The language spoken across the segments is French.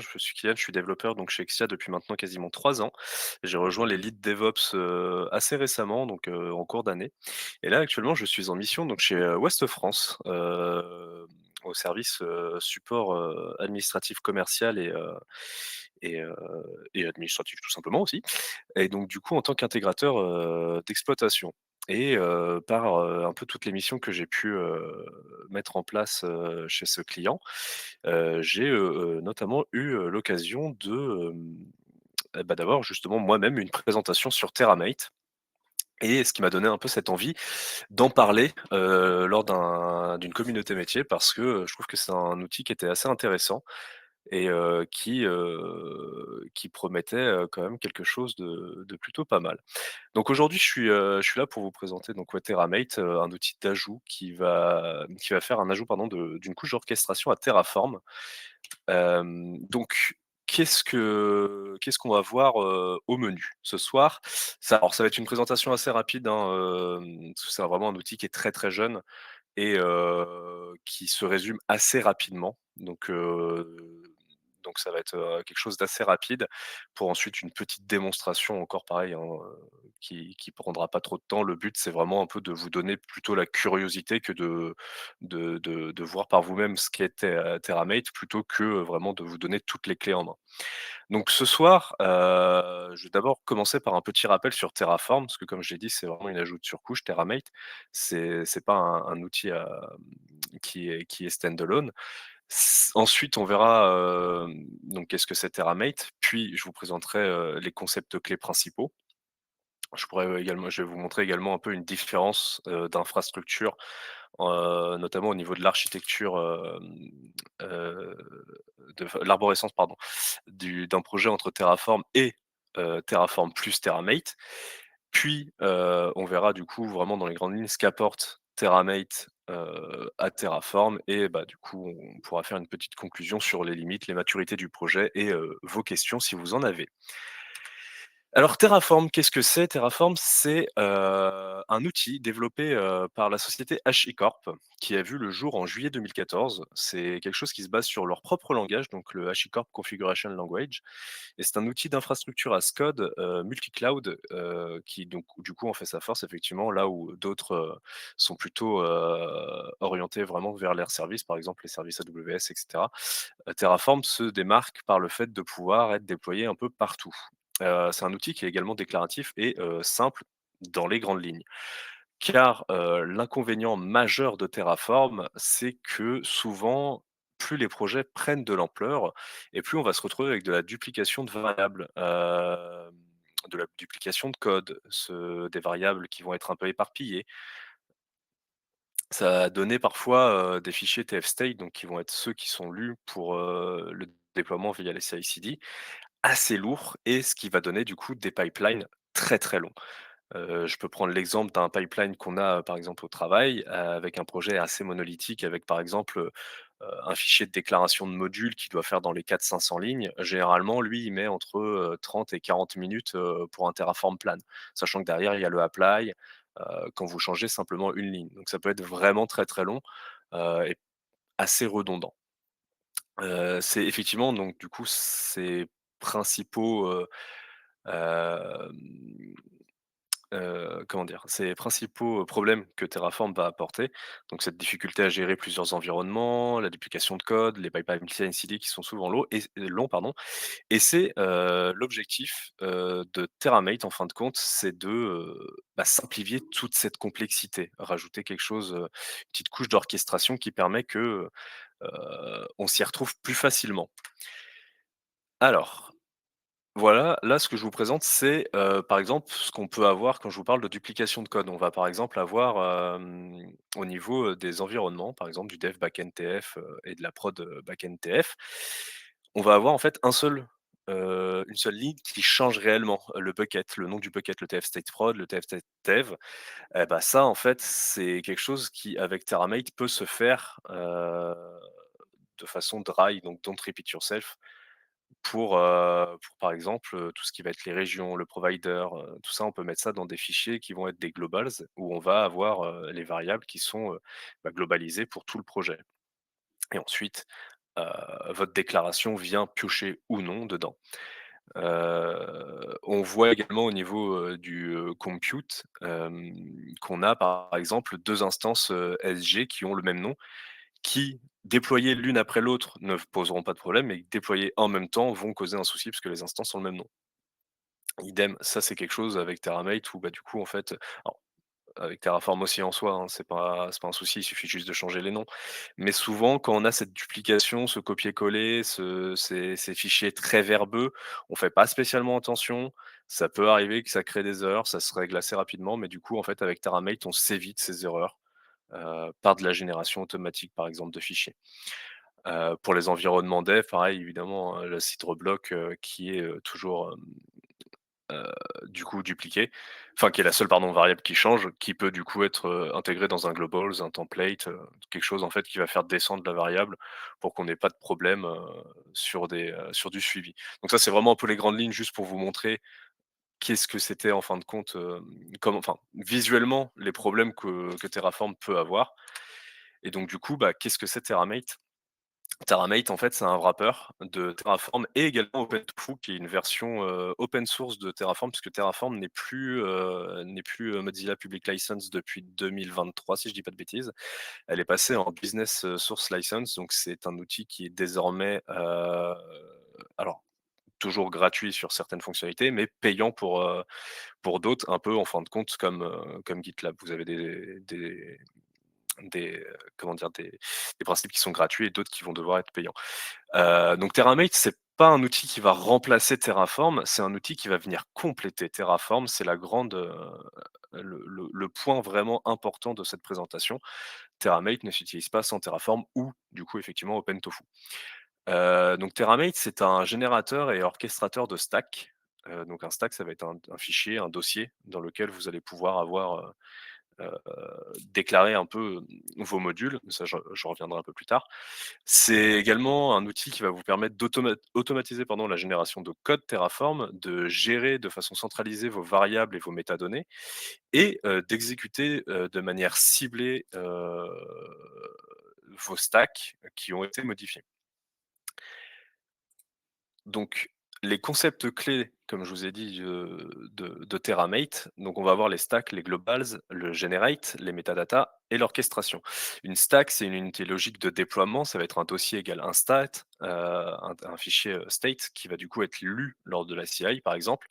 je suis Kylian, je suis développeur donc chez Exia depuis maintenant quasiment 3 ans. J'ai rejoint les leads DevOps, assez récemment, donc en cours d'année et là actuellement je suis en mission donc chez, Ouest France, au service, support, administratif commercial et heu et administratif tout simplement aussi et donc du coup en tant qu'intégrateur, d'exploitation et par, un peu toutes les missions que j'ai pu, mettre en place, chez ce client, j'ai, notamment eu, l'occasion de, d'avoir justement moi-même une présentation sur TerraMate et ce qui m'a donné un peu cette envie d'en parler, lors d'une communauté métier parce que, je trouve que c'est un outil qui était assez intéressant et qui promettait, quand même quelque chose de plutôt pas mal. Donc aujourd'hui, je suis là pour vous présenter donc ouais, TerraMate, un outil d'ajout qui va faire un ajout pardon d'une couche d'orchestration à Terraform. Donc qu'est-ce qu'on va voir, au menu ce soir? Ça va être une présentation assez rapide, hein, parce que c'est vraiment un outil qui est très, très jeune et qui se résume assez rapidement. Donc ça va être, quelque chose d'assez rapide pour ensuite une petite démonstration encore pareil, hein, qui prendra pas trop de temps. Le but, c'est vraiment un peu de vous donner plutôt la curiosité que de voir par vous-même ce qu'est TerraMate plutôt que, vraiment de vous donner toutes les clés en main. Donc ce soir, je vais d'abord commencer par un petit rappel sur Terraform, parce que comme je l'ai dit, c'est vraiment une ajout de surcouche, TerraMate. C'est pas un outil, qui est standalone. Ensuite, on verra, donc qu'est-ce que c'est TerraMate, puis je vous présenterai, les concepts clés principaux. Je vais vous montrer également un peu une différence, d'infrastructure, notamment au niveau de l'architecture, heu, de l'arborescence pardon, d'un projet entre Terraform et Terraform plus TerraMate. Puis, on verra du coup vraiment dans les grandes lignes ce qu'apporte TerraMate, à Terraform et bah, du coup, on pourra faire une petite conclusion sur les limites, les maturités du projet et vos questions si vous en avez. Alors Terraform, qu'est-ce que c'est? Terraform, c'est, un outil développé, par la société HashiCorp, qui a vu le jour en juillet 2014. C'est quelque chose qui se base sur leur propre langage, donc le HashiCorp Configuration Language et c'est un outil d'infrastructure as code, multi-cloud, qui donc du coup en fait sa force effectivement là où d'autres, sont plutôt, orientés vraiment vers leurs services, par exemple les services AWS et cetera. Terraform se démarque par le fait de pouvoir être déployé un peu partout. C'est un outil qui est également déclaratif et simple dans les grandes lignes. Car, l'inconvénient majeur de Terraform, c'est que souvent, plus les projets prennent de l'ampleur et plus on va se retrouver avec de la duplication de variables, de la duplication de code, des variables qui vont être un peu éparpillées. Ça va donner parfois, des fichiers tf-state, donc qui vont être ceux qui sont lus pour, le déploiement via les CI/CD, assez lourds et ce qui va donner du coup des pipelines très, très longs. Je peux prendre l'exemple d'un pipeline qu'on a, par exemple au travail, avec un projet assez monolithique avec par exemple, un fichier de déclaration de module qui doit faire dans les 400-500 lignes. Généralement, lui, il met entre, 30 et 40 minutes, pour un Terraform plan. Sachant que derrière, il y a le apply, quand vous changez simplement une ligne. Donc ça peut être vraiment très, très long, et assez redondant. C'est effectivement donc du coup, ces principaux, hem comment dire? Ces principaux, problèmes que Terraform va apporter, donc cette difficulté à gérer plusieurs environnements, la duplication de code, les pipelines CI/CD qui sont souvent longs pardon et c'est, l'objectif, de TerraMate en fin de compte, c'est de, bah, simplifier toute cette complexité. Rajouter quelque chose, une petite couche d'orchestration qui permet que, on s'y retrouve plus facilement. Alors voilà, là, ce que je vous présente, c'est, par exemple, ce qu'on peut avoir quand je vous parle de duplication de code. On va, par exemple, avoir, au niveau, des environnements, par exemple, du dev backend TF, et de la prod, backend TF, on va avoir, en fait, une seule ligne qui change réellement, le bucket, le nom du bucket, le TF state prod, le TF state dev. Et bah, ça, en fait, c'est quelque chose qui, avec TerraMate, peut se faire, de façon dry, donc don't repeat yourself. Pour par exemple, tout ce qui va être les régions, le provider, tout ça, on peut mettre ça dans des fichiers qui vont être des globals où on va avoir, les variables qui sont, bah, globalisées pour tout le projet et ensuite, votre déclaration vient piocher ou non dedans. On voit également au niveau, du, compute, qu'on a par exemple 2 instances, SG qui ont le même nom, qui déployées l'une après l'autre ne poseront pas de problème, mais déployées en même temps vont causer un souci parce que les instances ont le même nom. Idem, ça c'est quelque chose avec Terramate où, bah, du coup en fait, alors avec Terraform aussi en soi, hein, c'est pas un souci, il suffit juste de changer les noms. Mais souvent, quand on a cette duplication, ce copier-coller, ces fichiers très verbeux, on fait pas spécialement attention. Ça peut arriver que ça crée des erreurs, ça se règle assez rapidement, mais du coup, en fait, avec Terramate, on s'évite ces erreurs, par de la génération automatique, par exemple, de fichiers. Pour les environnements dev, pareil, évidemment, le site reblock, qui est, toujours, du coup dupliqué, enfin qui est la seule pardon variable qui change, qui peut du coup être, intégrée dans un globals, un template, quelque chose en fait qui va faire descendre la variable pour qu'on ait pas de problème, sur du suivi. Donc ça, c'est vraiment un peu les grandes lignes juste pour vous montrer qu'est-ce que c'était en fin de compte, comme enfin visuellement les problèmes que Terraform peut avoir et donc du coup, bah, qu'est-ce que c'est Terramate? Terramate, en fait, c'est un wrapper de Terraform et également OpenTofu, qui est une version, open source de Terraform, puisque Terraform n'est plus, Mozilla Public License depuis 2023, si je dis pas de bêtises. Elle est passée en business, source license, donc c'est un outil qui est désormais, alors toujours gratuit sur certaines fonctionnalités, mais payant pour d'autres, un peu en fin de compte comme GitLab. Vous avez comment dire? Des principes qui sont gratuits et d'autres qui vont devoir être payants. Donc Terramate, c'est pas un outil qui va remplacer Terraform, c'est un outil qui va venir compléter Terraform. C'est la grande, le point vraiment important de cette présentation. Terramate ne s'utilise pas sans Terraform ou du coup effectivement OpenTofu. Donc Terramate, c'est un générateur et orchestrateur de stack. Donc un stack, ça va être un fichier, un dossier dans lequel vous allez pouvoir avoir, heu, déclarer un peu, vos modules. Ça, je reviendrai un peu plus tard. C'est également un outil qui va vous permettre automatiser pardon, la génération de code Terraform, de gérer de façon centralisée vos variables et vos métadonnées et d'exécuter, de manière ciblée, vos stacks qui ont été modifiés. Donc, les concepts clés, comme je vous ai dit, de Terramate, donc on va avoir les stacks, les globals, le generate, les métadatas et l'orchestration. Une stack, c'est une unité logique de déploiement, ça va être un dossier égal un stat, un fichier state qui va du coup être lu lors de la CI par exemple,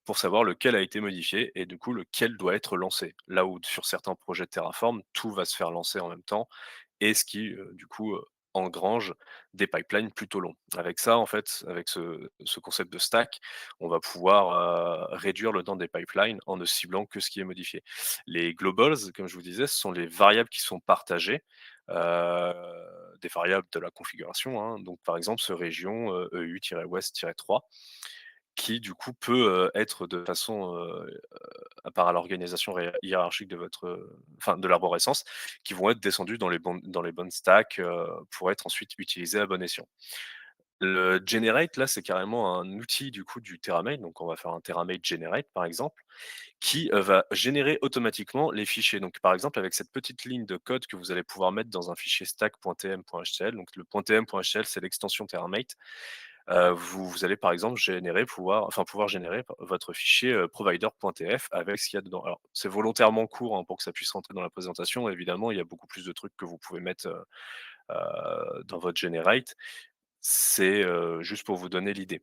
pour savoir lequel a été modifié et du coup lequel doit être lancé. Là où sur certains projets de Terraform, tout va se faire lancer en même temps et ce qui, du coup, engrange des pipelines plutôt longs. Avec ça, en fait, avec ce concept de stack, on va pouvoir, réduire le temps des pipelines en ne ciblant que ce qui est modifié. Les globals, comme je vous disais, ce sont les variables qui sont partagées, heu, des variables de la configuration, hein. Donc par exemple, ce région, EU-West-3 qui du coup peut, être de façon, à part à l'organisation hiérarchique de votre, enfin de l'arborescence, qui vont être descendus dans les bonnes stacks, pour être ensuite utilisés à bon escient. Le generate, là, c'est carrément un outil du coup du Terramate, donc on va faire un Terramate generate par exemple, qui, va générer automatiquement les fichiers. Donc par exemple avec cette petite ligne de code que vous allez pouvoir mettre dans un fichier stack.tm.html, donc le .tm.html c'est l'extension Terramate. Vous allez par exemple pouvoir générer votre fichier, provider.tf avec ce qu'il y a dedans. Alors c'est volontairement court, hein, pour que ça puisse rentrer dans la présentation. Évidemment, il y a beaucoup plus de trucs que vous pouvez mettre, dans votre generate. C'est, juste pour vous donner l'idée.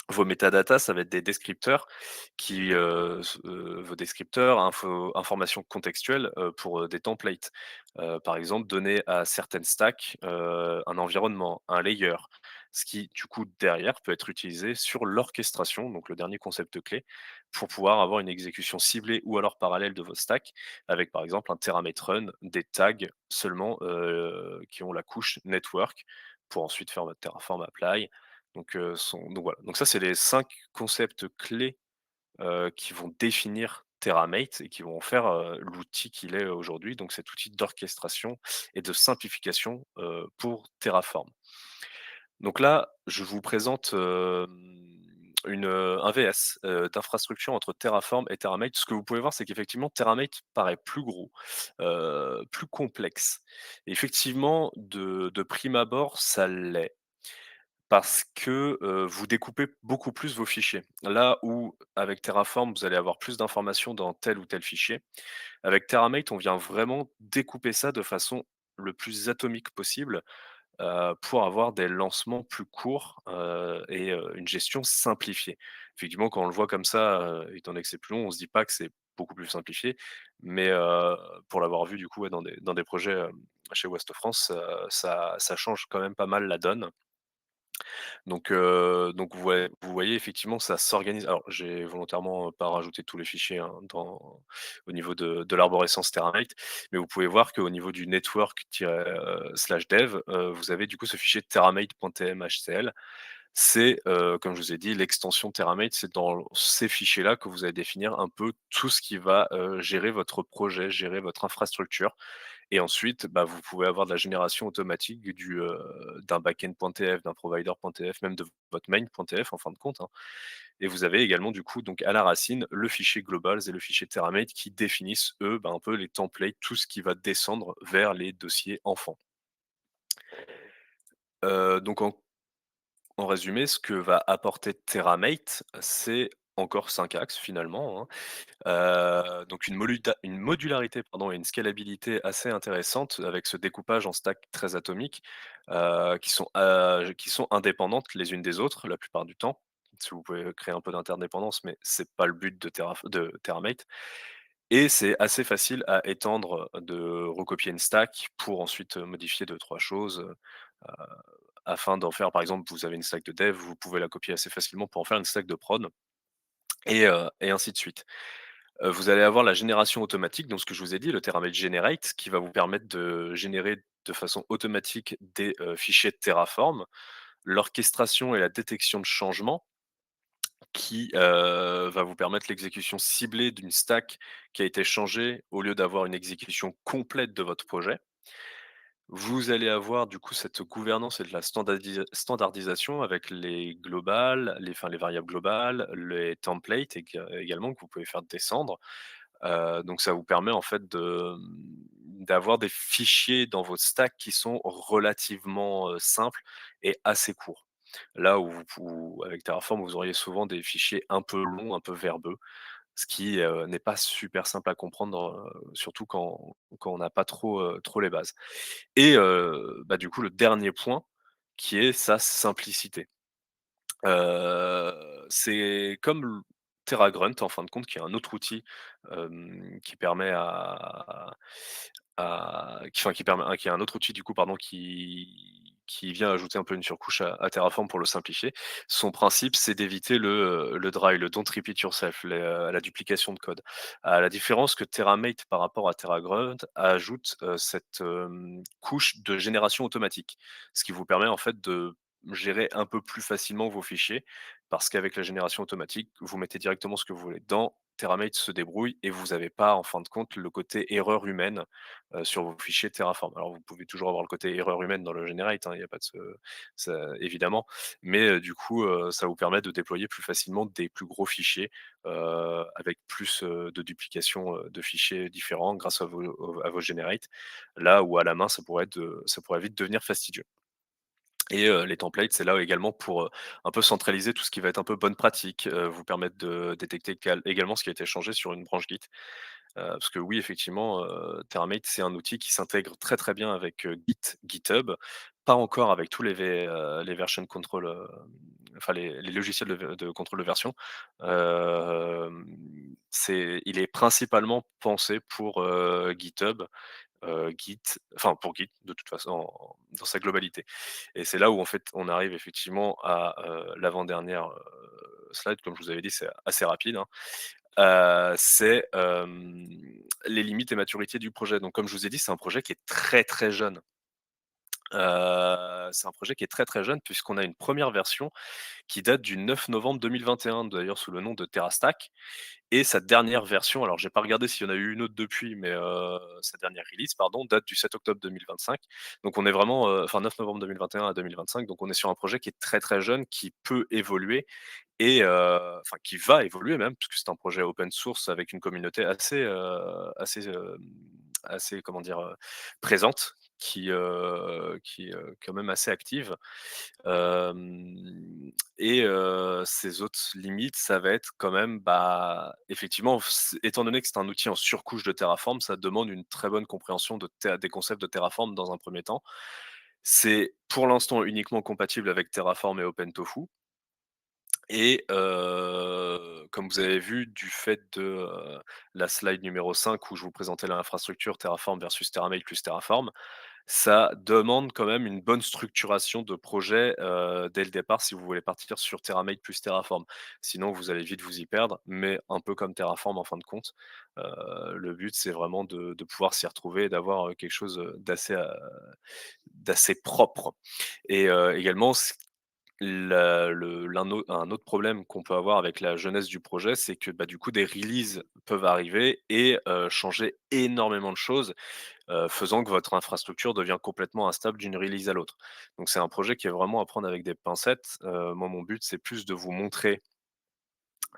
Vos métadatas, ça va être des descripteurs vos descripteurs, informations contextuelles, pour, des templates. Par exemple, donner à certaines stacks, un environnement, un layer, ce qui, du coup, derrière, peut être utilisé sur l'orchestration, donc le dernier concept clé, pour pouvoir avoir une exécution ciblée ou alors parallèle de vos stacks, avec, par exemple, un Terramate run, des tags seulement, qui ont la couche network, pour ensuite faire votre Terraform apply, donc voilà, donc ça, c'est les 5 concepts clés, qui vont définir Terramate et qui vont en faire, l'outil qu'il est aujourd'hui, donc cet outil d'orchestration et de simplification, pour Terraform. Donc là, je vous présente, un VS, d'infrastructure entre Terraform et Terramate. Ce que vous pouvez voir, c'est qu'effectivement Terramate paraît plus gros, plus complexe. Effectivement, de prime abord, ça l'est. Parce que, vous découpez beaucoup plus vos fichiers. Là où avec Terraform, vous allez avoir plus d'informations dans tel ou tel fichier, avec Terramate, on vient vraiment découper ça de façon le plus atomique possible, pour avoir des lancements plus courts, et une gestion simplifiée. Effectivement, quand on le voit comme ça, étant donné que c'est plus long, on se dit pas que c'est beaucoup plus simplifié, mais pour l'avoir vu du coup, ouais, dans des projets, chez Ouest France, ça change quand même pas mal la donne. Donc vous voyez effectivement ça s'organise. Alors j'ai volontairement pas rajouté tous les fichiers, hein, au niveau de l'arborescence Terramate, mais vous pouvez voir qu'au niveau du network /dev, vous avez du coup ce fichier terramate.tmhcl. C'est, comme je vous ai dit, l'extension Terramate, c'est dans ces fichiers-là que vous allez définir un peu tout ce qui va, gérer votre projet, gérer votre infrastructure. Et ensuite, bah, vous pouvez avoir de la génération automatique d'un backend.tf, d'un provider.tf, même de votre main.tf en fin de compte, hein. Et vous avez également du coup donc à la racine le fichier globals et le fichier Terramate qui définissent eux, bah, un peu les templates, tout ce qui va descendre vers les dossiers enfants. Donc en résumé, ce que va apporter Terramate, c'est encore 5 axes finalement, hein. Donc une modularité pardon et une scalabilité assez intéressante avec ce découpage en stack très atomique, qui sont indépendantes les unes des autres la plupart du temps. Si vous pouvez créer un peu d'interdépendance, mais c'est pas le but de Terramate et c'est assez facile à étendre, de recopier une stack pour ensuite, modifier deux trois choses, afin d'en faire par exemple, vous avez une stack de dev, vous pouvez la copier assez facilement pour en faire une stack de prod et ainsi de suite. Vous allez avoir la génération automatique, donc ce que je vous ai dit, le Teramate Generate, qui va vous permettre de générer de façon automatique des, fichiers de Terraform. L'orchestration et la détection de changements qui, va vous permettre l'exécution ciblée d'une stack qui a été changée, au lieu d'avoir une exécution complète de votre projet. Vous allez avoir du coup cette gouvernance et de la standardisation avec les globales, les variables globales, les templates également que vous pouvez faire descendre. Donc ça vous permet en fait d'avoir des fichiers dans votre stack qui sont relativement, simples et assez courts. Là où avec Terraform, vous auriez souvent des fichiers un peu longs, un peu verbeux, ce qui, n'est pas super simple à comprendre, surtout quand on n'a pas trop les bases. Et bah, du coup, le dernier point qui est sa simplicité. C'est comme TerraGrunt en fin de compte, qui est un autre outil, qui permet qui permet qui est un autre outil du coup pardon qui vient ajouter un peu une surcouche à Terraform pour le simplifier. Son principe, c'est d'éviter le dry, le don't repeat yourself, la duplication de code. À la différence que TerraMate par rapport à TerraGrunt ajoute, cette, couche de génération automatique. Ce qui vous permet en fait de gérer un peu plus facilement vos fichiers, parce qu'avec la génération automatique, vous mettez directement ce que vous voulez dedans, Terramate se débrouille et vous n'avez pas, en fin de compte, le côté erreur humaine, sur vos fichiers Terraform. Alors vous pouvez toujours avoir le côté erreur humaine dans le generate, hein, il y a pas de ce ça évidemment, mais du coup, ça vous permet de déployer plus facilement des plus gros fichiers, avec plus, de duplication, de fichiers différents grâce à vos generate. Là où à la main, ça pourrait vite devenir fastidieux. Et les templates, c'est là également pour, un peu centraliser tout ce qui va être un peu bonne pratique, vous permettre de détecter également ce qui a été changé sur une branche Git. Parce que oui, effectivement, Terramate, c'est un outil qui s'intègre très, très bien avec, Git, GitHub. Pas encore avec tous les version control, enfin les logiciels de contrôle de version. Il est principalement pensé pour, GitHub, Git enfin pour Git de toute façon dans sa globalité. Et c'est là où en fait on arrive effectivement à, l'avant-dernière, slide, comme je vous avais dit, c'est assez rapide, hein. C'est, les limites et maturité du projet. Donc comme je vous ai dit, c'est un projet qui est très, très jeune. C'est un projet qui est très, très jeune puisqu'on a une première version qui date du 9 novembre 2021, d'ailleurs sous le nom de TerraStack. Et sa dernière version, alors j'ai pas regardé s'il y en a eu une autre depuis, mais sa dernière release pardon, date du 7 octobre 2025. Donc on est vraiment, enfin 9 novembre 2021 à 2025, donc on est sur un projet qui est très, très jeune, qui peut évoluer et enfin qui va évoluer même, puisque c'est un projet open source avec une communauté assez comment dire? Présente, qui est, quand même assez active. Hem et ces autres limites, ça va être quand même, bah, effectivement, étant donné que c'est un outil en surcouche de Terraform, ça demande une très bonne compréhension des concepts de Terraform dans un premier temps. C'est pour l'instant uniquement compatible avec Terraform et OpenTofu et comme vous avez vu du fait de, la slide numéro 5 où je vous présentais l'infrastructure Terraform versus Terramate plus Terraform, ça demande quand même une bonne structuration de projet, dès le départ si vous voulez partir sur Terramate plus Terraform. Sinon vous allez vite vous y perdre, mais un peu comme Terraform en fin de compte. Le but c'est vraiment de pouvoir s'y retrouver et d'avoir, quelque chose, d'assez propre et également un autre problème qu'on peut avoir avec la jeunesse du projet, c'est que, bah, du coup, des releases peuvent arriver et changer énormément de choses, faisant que votre infrastructure devient complètement instable d'une release à l'autre. Donc c'est un projet qui est vraiment à prendre avec des pincettes. Moi, mon but, c'est plus de vous montrer,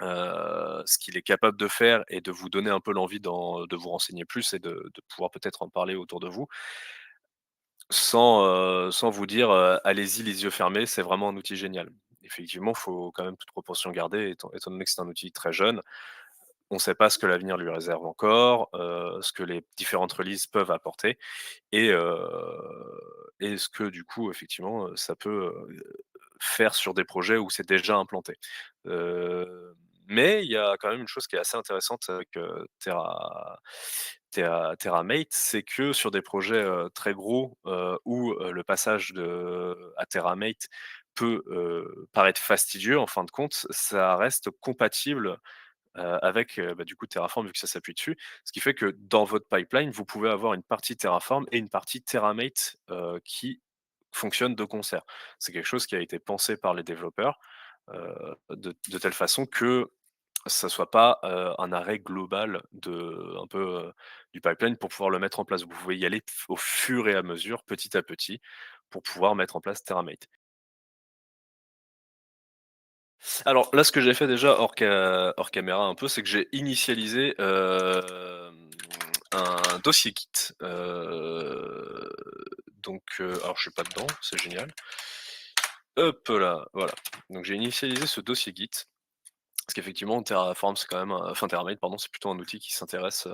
ce qu'il est capable de faire et de vous donner un peu l'envie de vous renseigner plus et de pouvoir peut-être en parler autour de vous, sans vous dire, «Allez-y les yeux fermés, c'est vraiment un outil génial». Effectivement, il faut quand même toute proportion garder étant donné que c'est un outil très jeune. On ne sait pas ce que l'avenir lui réserve encore, ce que les différentes releases peuvent apporter et ce que du coup effectivement, ça peut, faire sur des projets où c'est déjà implanté. Mais il y a quand même une chose qui est assez intéressante avec, Terramate, c'est que sur des projets, très gros, où, le passage à Terramate peut, paraître fastidieux en fin de compte, ça reste compatible, avec, bah, du coup Terraform vu que ça s'appuie dessus. Ce qui fait que dans votre pipeline, vous pouvez avoir une partie Terraform et une partie Terramate, qui fonctionnent de concert. C'est quelque chose qui a été pensé par les développeurs, de telle façon que ça soit pas, un arrêt global un peu, du pipeline pour pouvoir le mettre en place. Vous pouvez y aller au fur et à mesure, petit à petit, pour pouvoir mettre en place Terramate. Alors là, ce que j'ai fait déjà hors caméra un peu, c'est que j'ai initialisé, un dossier Git. Alors je suis pas dedans, c'est génial. Hop là, voilà. Donc j'ai initialisé ce dossier Git, parce qu'effectivement Terraform, c'est quand même Terramate pardon, c'est plutôt un outil qui s'intéresse,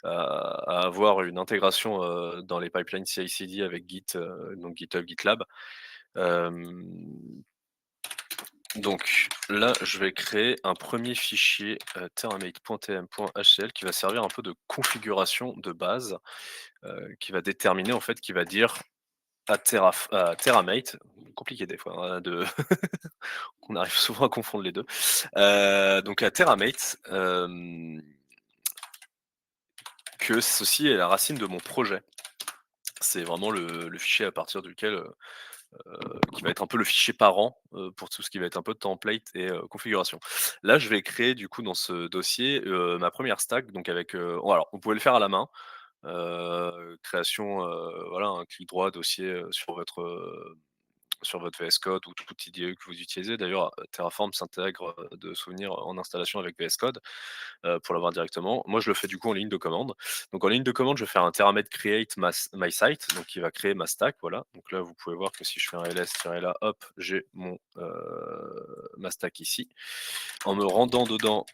à avoir une intégration, dans les pipelines CI/CD avec Git, donc GitHub, GitLab. Hem Donc là, je vais créer un premier fichier, terramate.tm.html qui va servir un peu de configuration de base, qui va déterminer en fait, qui va dire à Terramate, compliqué des fois, hein, on arrive souvent à confondre les 2. Donc à Terramate, que ceci est la racine de mon projet. C'est vraiment le fichier à partir duquel, qui va être un peu le fichier parent, pour tout ce qui va être un peu template et configuration. Là, je vais créer du coup dans ce dossier, ma première stack donc avec, alors vous pouvez le faire à la main, création, voilà, un clic droit, dossier, sur votre VS Code ou tout IDE que vous utilisez. D'ailleurs, Terraform s'intègre, de souvenirs en installation avec VS Code, pour l'avoir directement. Moi, je le fais du coup en ligne de commande. Donc en ligne de commande, je vais faire un Terramate create my site, donc qui va créer ma stack, voilà. Donc là, vous pouvez voir que si je fais un ls-là, hop, j'ai ma stack ici. En me rendant dedans,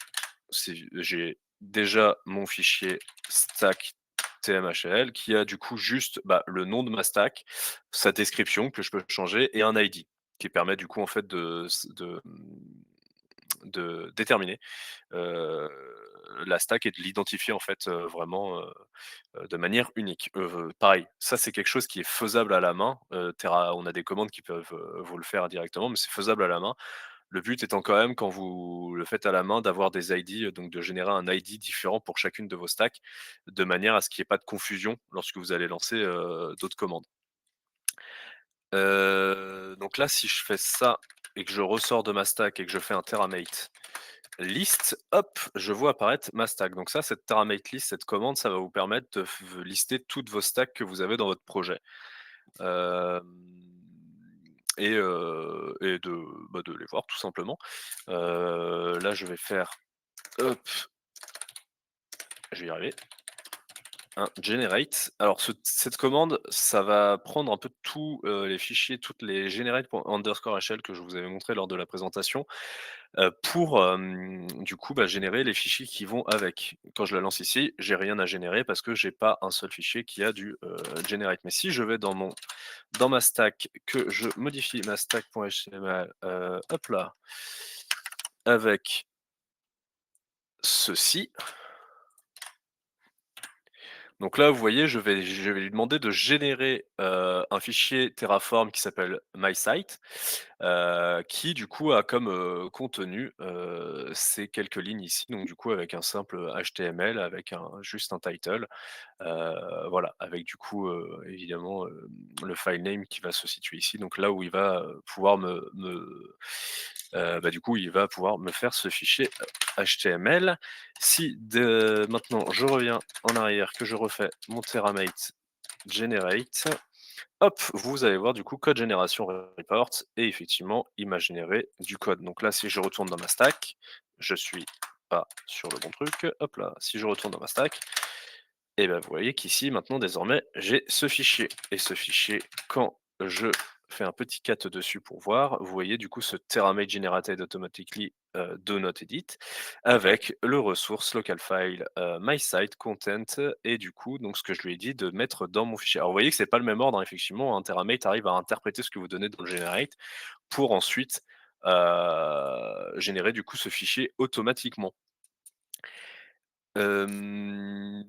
j'ai déjà mon fichier stack TMHL qui a du coup juste, bah, le nom de ma stack, sa description que je peux changer et un ID qui permet du coup en fait de déterminer, heu, la stack et de l'identifier en fait, vraiment, de manière unique. Pareil, ça c'est quelque chose qui est faisable à la main, on a des commandes qui peuvent, vous le faire directement, mais c'est faisable à la main. Le but étant quand même quand vous le faites à la main d'avoir des ID, donc de générer un ID différent pour chacune de vos stacks, de manière à ce qu'il y ait pas de confusion lorsque vous allez lancer, d'autres commandes. Donc là, si je fais ça et que je ressors de ma stack et que je fais un Terramate list, hop, je vois apparaître ma stack. Donc ça, cette Terramate list, cette commande, ça va vous permettre de lister toutes vos stacks que vous avez dans votre projet. Hem et de les voir tout simplement. Là je vais faire, hop, je vais y arriver. Un generate. Alors cette commande, ça va prendre un peu tous, les fichiers, toutes les generate._shell que je vous avais montré lors de la présentation, pour, du coup, bah, générer les fichiers qui vont avec. Quand je la lance ici, j'ai rien à générer parce que j'ai pas un seul fichier qui a du, generate. Mais si je vais dans ma stack, que je modifie ma stack.html, hop là, avec ceci. Donc là, vous voyez, je vais lui demander de générer, un fichier Terraform qui s'appelle MySite, qui du coup a comme, contenu, ces quelques lignes ici. Donc du coup avec un simple, HTML, avec juste un title, voilà, avec du coup, évidemment, le file name qui va se situer ici. Donc là où il va, pouvoir bah, du coup, il va pouvoir me faire ce fichier, HTML. Si maintenant je reviens en arrière, que je refais mon TerraMate generate, hop, vous allez voir du coup code génération report et effectivement, il m'a généré du code. Donc là, si je retourne dans ma stack, je suis pas sur le bon truc. Hop là, si je retourne dans ma stack, et ben vous voyez qu'ici, maintenant, désormais, j'ai ce fichier. Et ce fichier, quand je fais un petit cat dessus pour voir, vous voyez du coup ce TerraMate generated automatically do not edit avec le ressource local file my site content et du coup donc ce que je lui ai dit de mettre dans mon fichier. Alors vous voyez que c'est pas le même ordre, hein, effectivement, un TerraMate arrive à interpréter ce que vous donnez dans le generate pour ensuite générer du coup ce fichier automatiquement.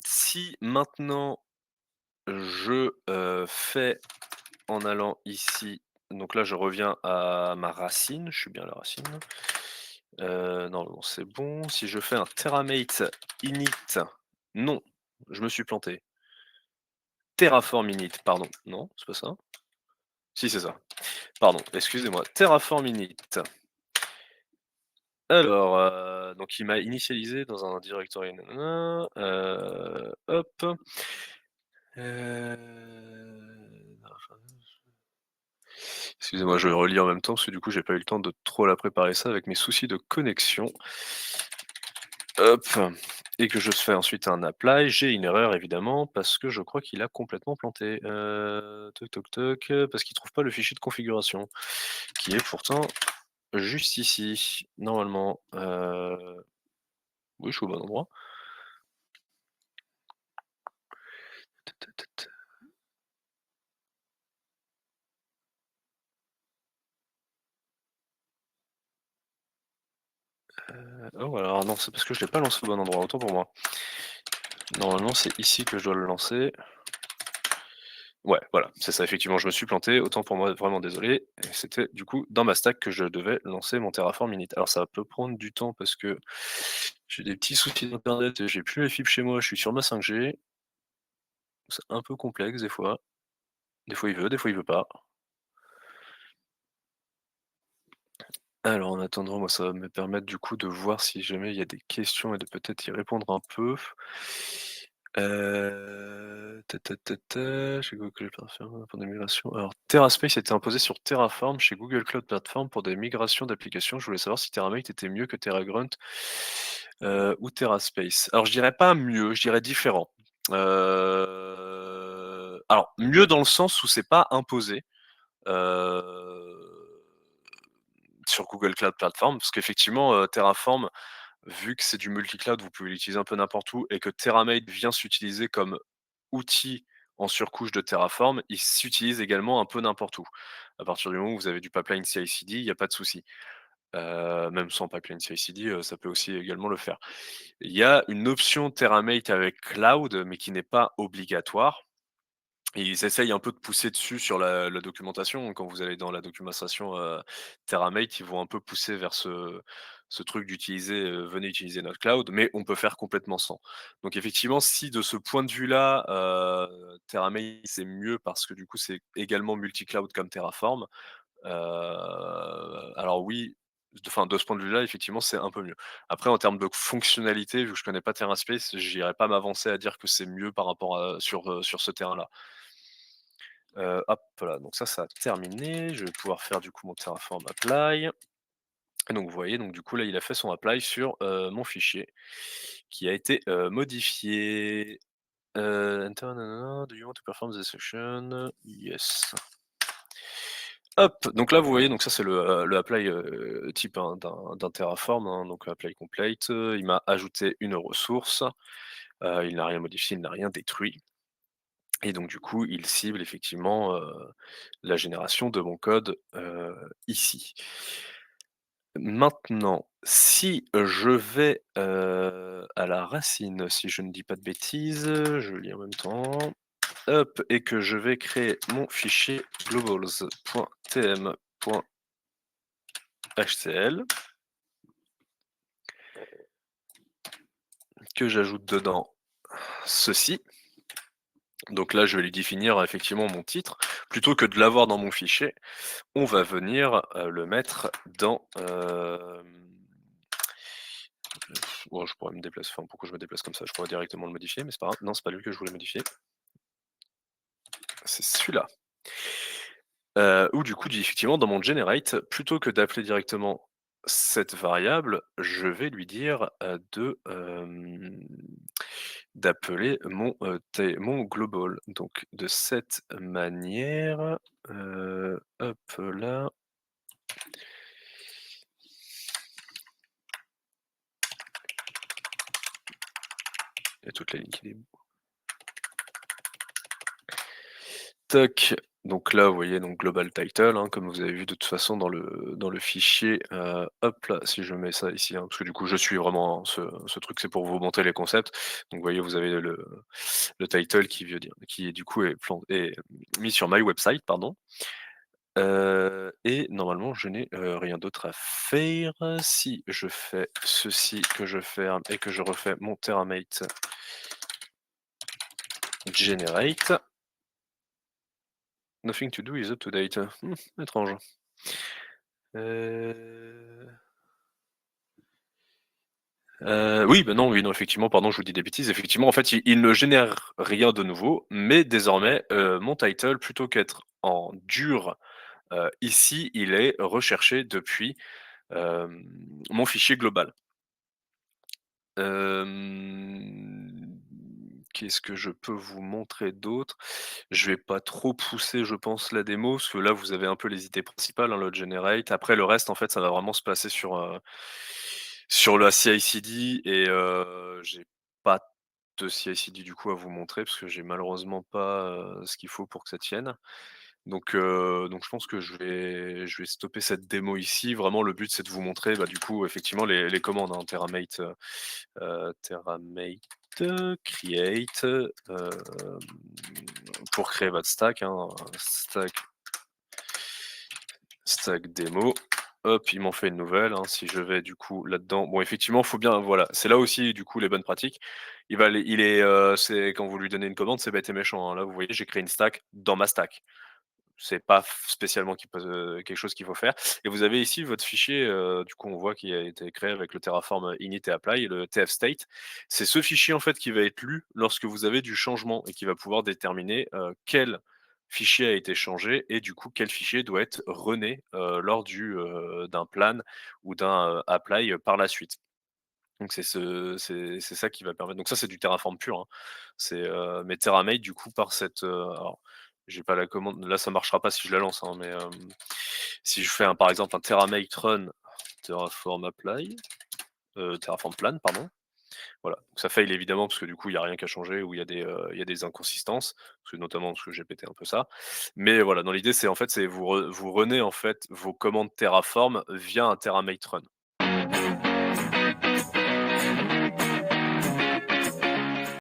Si maintenant je, fais en allant ici, donc là je reviens à ma racine, je suis bien à la racine. Normalement c'est bon. Si je fais un terramate init, non, je me suis planté. Terraform init, pardon, non, c'est pas ça? Si c'est ça. Pardon, excusez-moi. Terraform init. Alors, donc il m'a initialisé dans un directory nanana, hop, excusez-moi, je relis en même temps parce que du coup j'ai pas eu le temps de trop la préparer ça avec mes soucis de connexion. Hop, et que je fais ensuite un apply, j'ai une erreur évidemment parce que je crois qu'il a complètement planté. Toc toc toc, parce qu'il trouve pas le fichier de configuration qui est pourtant juste ici. Normalement, oui je suis au bon endroit. Oh alors non, c'est parce que je l'ai pas lancé au bon endroit, autant pour moi. Normalement c'est ici que je dois le lancer. Ouais, voilà, c'est ça, effectivement, je me suis planté, autant pour moi, vraiment désolé. Et c'était du coup dans ma stack que je devais lancer mon Terraform init. Alors ça peut prendre du temps parce que j'ai des petits soucis d'internet, j'ai plus la fibre chez moi, je suis sur ma 5G. C'est un peu complexe des fois. Des fois il veut, des fois il veut pas. Alors en attendant, moi ça va me permettre du coup de voir si jamais il y a des questions et de peut-être y répondre un peu. Ta ta ta ta, chez Google Platform pour des migrations. Alors TerraSpace était imposé sur Terraform chez Google Cloud Platform pour des migrations d'applications. Je voulais savoir si TerraMate était mieux que TerraGrunt, ou TerraSpace. Alors je dirais pas mieux, je dirais différent. Alors mieux dans le sens où c'est pas imposé, heu, sur Google Cloud Platform, parce qu'effectivement, Terraform, vu que c'est du multi-cloud, vous pouvez l'utiliser un peu n'importe où et que TerraMate vient s'utiliser comme outil en surcouche de Terraform, il s'utilise également un peu n'importe où. À partir du moment où vous avez du pipeline CI/CD, il y a pas de souci. Même sans pipeline CI/CD, ça peut aussi également le faire. Il y a une option TerraMate avec cloud, mais qui n'est pas obligatoire. Et ils essayent un peu de pousser dessus sur la documentation. Quand vous allez dans la documentation, TerraMate, ils vont un peu pousser vers ce truc d'utiliser, «Venez utiliser notre cloud», mais on peut faire complètement sans. Donc effectivement, si de ce point de vue-là, TerraMate, c'est mieux parce que du coup, c'est également multi-cloud comme Terraform, alors oui, de ce point de vue-là, effectivement, c'est un peu mieux. Après en termes de fonctionnalité, vu que je connais pas TerraSpace, j'irai pas m'avancer à dire que c'est mieux par rapport à sur ce terrain-là. Hop. là, donc ça a terminé. Je vais pouvoir faire du coup mon Terraform apply. Et donc vous voyez, donc du coup là, il a fait son apply sur, mon fichier qui a été, modifié. Enter nanana, do you want to perform the session? Yes. Hop, donc là vous voyez, donc ça c'est le apply, type, hein, d'un Terraform, hein, donc apply complete, il m'a ajouté une ressource, il n'a rien modifié, il n'a rien détruit et donc du coup, il cible effectivement, la génération de mon code, ici. Maintenant, si je vais, à la racine, si je ne dis pas de bêtises, je lis en même temps, hop, et que je vais créer mon fichier globals.tm.htcl que j'ajoute dedans ceci. Donc là, je vais lui définir effectivement mon titre. Plutôt que de l'avoir dans mon fichier, on va venir, le mettre dans, oh, je pourrais me déplacer, enfin, pourquoi je me déplace comme ça? Je pourrais directement le modifier, mais c'est pas grave. Non, c'est pas lui que je voulais modifier. C'est celui-là. Où du coup, effectivement, dans mon generate, plutôt que d'appeler directement cette variable, je vais lui dire, d'appeler mon global. Donc de cette manière, hop là. Il y a toute la ligne qui est tac, donc là, vous voyez donc global title, hein, comme vous avez vu de toute façon dans le fichier, hop là, si je mets ça ici, hein, parce que du coup je suis vraiment, hein, ce truc c'est pour vous montrer les concepts. Donc vous voyez, vous avez le title qui du coup est mis sur my website, pardon. Et normalement je n'ai, rien d'autre à faire. Si je fais ceci, que je ferme et que je refais mon Terramate generate. Nothing to do is up to date. Étrange. Heu, oui, bah, non, oui, non, effectivement, pardon, je vous dis des bêtises. Effectivement, en fait, il ne génère rien de nouveau, mais désormais, mon title, plutôt qu'être en dur, ici, il est recherché depuis, mon fichier global. Hem, Qu'est-ce que je peux vous montrer d'autre? Je vais pas trop pousser, je pense, la démo, parce que là, vous avez un peu les idées principales, hein, le generate. Après, le reste, en fait, ça va vraiment se passer sur la CI/CD et j'ai pas de CI/CD, du coup, à vous montrer, parce que j'ai malheureusement pas, ce qu'il faut pour que ça tienne. Donc je pense que je vais stopper cette démo ici. Vraiment, le but, c'est de vous montrer, bah, du coup, effectivement, les commandes, hein, Terramate, create, pour créer votre stack, hein, stack démo. Hop, il m'en fait une nouvelle, hein. Si je vais du coup là-dedans, bon, effectivement, faut bien, voilà, c'est là aussi du coup les bonnes pratiques. C'est quand vous lui donnez une commande, c'est bête et méchant, hein. Là, vous voyez, j'ai créé une stack dans ma stack. C'est pas spécialement quelque chose qu'il faut faire. Et vous avez ici votre fichier, du coup, on voit qu'il a été créé avec le Terraform init et apply, le tfstate. C'est ce fichier, en fait, qui va être lu lorsque vous avez du changement et qui va pouvoir déterminer, quel fichier a été changé et du coup, quel fichier doit être runné, lors d'un plan ou d'un, apply, par la suite. Donc c'est ça qui va permettre, donc ça, c'est du Terraform pur, hein. Mais Terramate, du coup, par cette, alors j'ai pas la commande, là ça marchera pas si je la lance, hein, mais si je fais par exemple un Terramate run Terraform apply, Terraform plan, pardon. Voilà, donc ça fail évidemment parce que du coup il y a rien qui a changé ou il y a des inconsistances, parce que notamment parce que j'ai pété un peu ça. Mais voilà, dans l'idée, c'est en fait, c'est vous runez en fait vos commandes Terraform via un Terramate run.